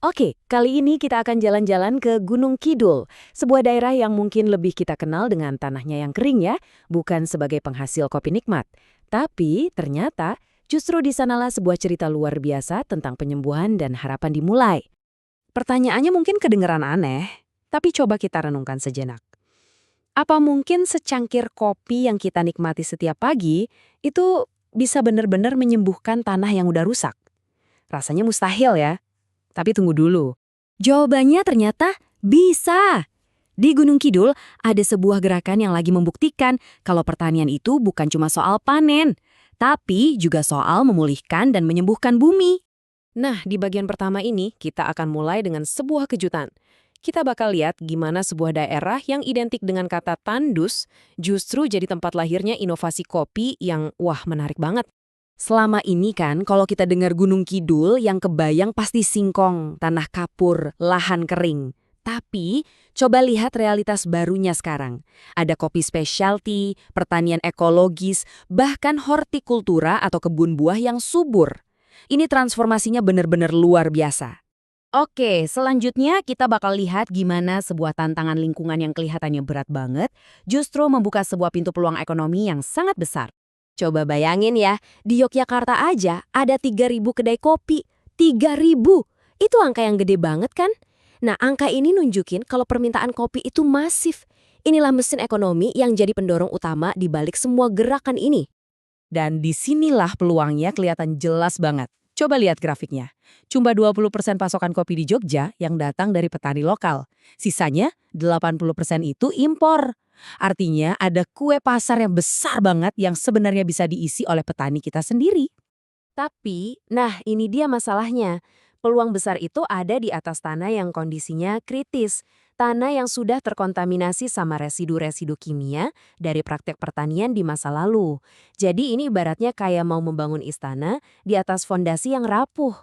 Oke, kali ini kita akan jalan-jalan ke Gunung Kidul, sebuah daerah yang mungkin lebih kita kenal dengan tanahnya yang kering ya, bukan sebagai penghasil kopi nikmat. Tapi ternyata justru di sanalah sebuah cerita luar biasa tentang penyembuhan dan harapan dimulai. Pertanyaannya mungkin kedengeran aneh, tapi coba kita renungkan sejenak. Apa mungkin secangkir kopi yang kita nikmati setiap pagi itu bisa benar-benar menyembuhkan tanah yang udah rusak? Rasanya mustahil ya. Tapi tunggu dulu. Jawabannya ternyata bisa. Di Gunung Kidul ada sebuah gerakan yang lagi membuktikan kalau pertanian itu bukan cuma soal panen, tapi juga soal memulihkan dan menyembuhkan bumi. Nah, di bagian pertama ini kita akan mulai dengan sebuah kejutan. Kita bakal lihat gimana sebuah daerah yang identik dengan kata tandus justru jadi tempat lahirnya inovasi kopi yang wah menarik banget. Selama ini kan kalau kita dengar Gunung Kidul yang kebayang pasti singkong, tanah kapur, lahan kering. Tapi coba lihat realitas barunya sekarang. Ada kopi specialty, pertanian ekologis, bahkan hortikultura atau kebun buah yang subur. Ini transformasinya benar-benar luar biasa. Oke, selanjutnya kita bakal lihat gimana sebuah tantangan lingkungan yang kelihatannya berat banget justru membuka sebuah pintu peluang ekonomi yang sangat besar. Coba bayangin ya, di Yogyakarta aja ada 3.000 kedai kopi. 3.000! Itu angka yang gede banget kan? Nah, angka ini nunjukin kalau permintaan kopi itu masif. Inilah mesin ekonomi yang jadi pendorong utama di balik semua gerakan ini. Dan disinilah peluangnya kelihatan jelas banget. Coba lihat grafiknya. Cuma 20% pasokan kopi di Jogja yang datang dari petani lokal. Sisanya 80% itu impor. Artinya ada kue pasar yang besar banget yang sebenarnya bisa diisi oleh petani kita sendiri. Tapi, nah ini dia masalahnya. Peluang besar itu ada di atas tanah yang kondisinya kritis. Tanah yang sudah terkontaminasi sama residu-residu kimia dari praktek pertanian di masa lalu. Jadi ini ibaratnya kayak mau membangun istana di atas fondasi yang rapuh.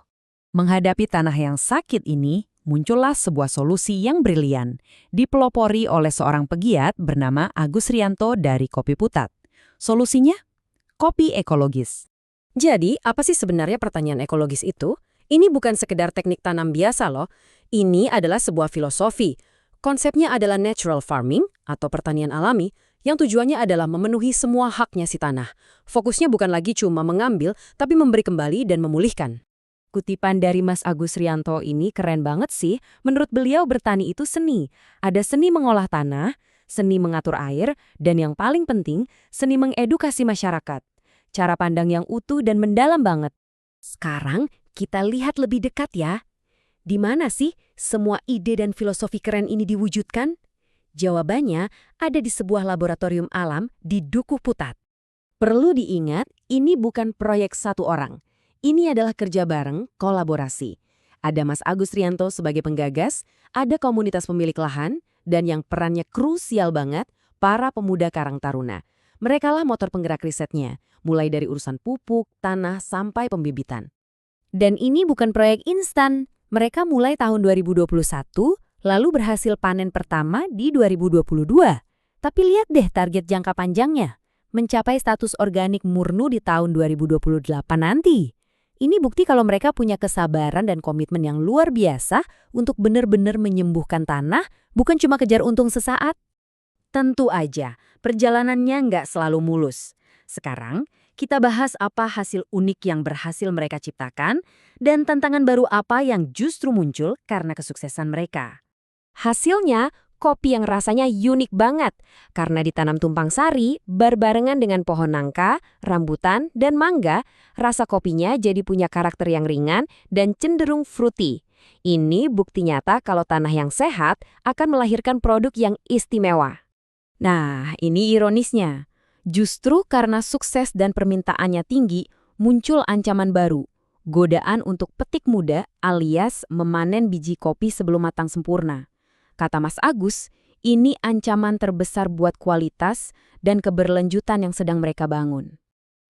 Menghadapi tanah yang sakit ini, muncullah sebuah solusi yang brilian, dipelopori oleh seorang pegiat bernama Agus Rianto dari Kopi Putat. Solusinya? Kopi ekologis. Jadi, apa sih sebenarnya pertanian ekologis itu? Ini bukan sekedar teknik tanam biasa loh. Ini adalah sebuah filosofi. Konsepnya adalah natural farming atau pertanian alami yang tujuannya adalah memenuhi semua haknya si tanah. Fokusnya bukan lagi cuma mengambil, tapi memberi kembali dan memulihkan. Kutipan dari Mas Agus Rianto ini keren banget sih. Menurut beliau bertani itu seni. Ada seni mengolah tanah, seni mengatur air, dan yang paling penting, seni mengedukasi masyarakat. Cara pandang yang utuh dan mendalam banget. Sekarang kita lihat lebih dekat ya. Di mana sih semua ide dan filosofi keren ini diwujudkan? Jawabannya ada di sebuah laboratorium alam di Dukuh Putat. Perlu diingat, ini bukan proyek satu orang. Ini adalah kerja bareng, kolaborasi. Ada Mas Agus Rianto sebagai penggagas, ada komunitas pemilik lahan, dan yang perannya krusial banget, para pemuda Karang Taruna. Merekalah motor penggerak risetnya, mulai dari urusan pupuk, tanah, sampai pembibitan. Dan ini bukan proyek instan. Mereka mulai tahun 2021, lalu berhasil panen pertama di 2022. Tapi lihat deh target jangka panjangnya, mencapai status organik murni di tahun 2028 nanti. Ini bukti kalau mereka punya kesabaran dan komitmen yang luar biasa untuk benar-benar menyembuhkan tanah, bukan cuma kejar untung sesaat. Tentu aja, perjalanannya nggak selalu mulus. Sekarang, kita bahas apa hasil unik yang berhasil mereka ciptakan dan tantangan baru apa yang justru muncul karena kesuksesan mereka. Hasilnya, kopi yang rasanya unik banget karena ditanam tumpang sari berbarengan dengan pohon nangka, rambutan, dan mangga, rasa kopinya jadi punya karakter yang ringan dan cenderung fruity. Ini bukti nyata kalau tanah yang sehat akan melahirkan produk yang istimewa. Nah, ini ironisnya. Justru karena sukses dan permintaannya tinggi, muncul ancaman baru. Godaan untuk petik muda alias memanen biji kopi sebelum matang sempurna. Kata Mas Agus, ini ancaman terbesar buat kualitas dan keberlanjutan yang sedang mereka bangun.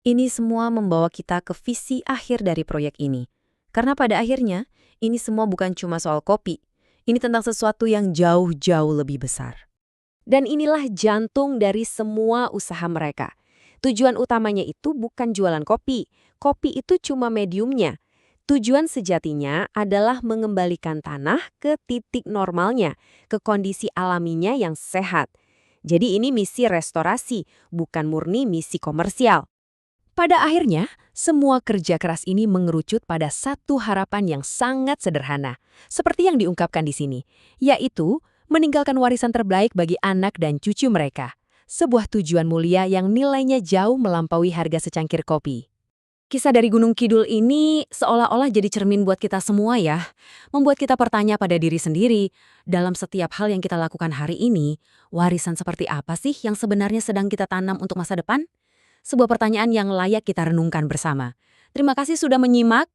Ini semua membawa kita ke visi akhir dari proyek ini. Karena pada akhirnya, ini semua bukan cuma soal kopi. Ini tentang sesuatu yang jauh-jauh lebih besar. Dan inilah jantung dari semua usaha mereka. Tujuan utamanya itu bukan jualan kopi. Kopi itu cuma mediumnya. Tujuan sejatinya adalah mengembalikan tanah ke titik normalnya, ke kondisi alaminya yang sehat. Jadi ini misi restorasi, bukan murni misi komersial. Pada akhirnya, semua kerja keras ini mengerucut pada satu harapan yang sangat sederhana, seperti yang diungkapkan di sini, yaitu meninggalkan warisan terbaik bagi anak dan cucu mereka. Sebuah tujuan mulia yang nilainya jauh melampaui harga secangkir kopi. Kisah dari Gunung Kidul ini seolah-olah jadi cermin buat kita semua ya. Membuat kita bertanya pada diri sendiri, dalam setiap hal yang kita lakukan hari ini, warisan seperti apa sih yang sebenarnya sedang kita tanam untuk masa depan? Sebuah pertanyaan yang layak kita renungkan bersama. Terima kasih sudah menyimak.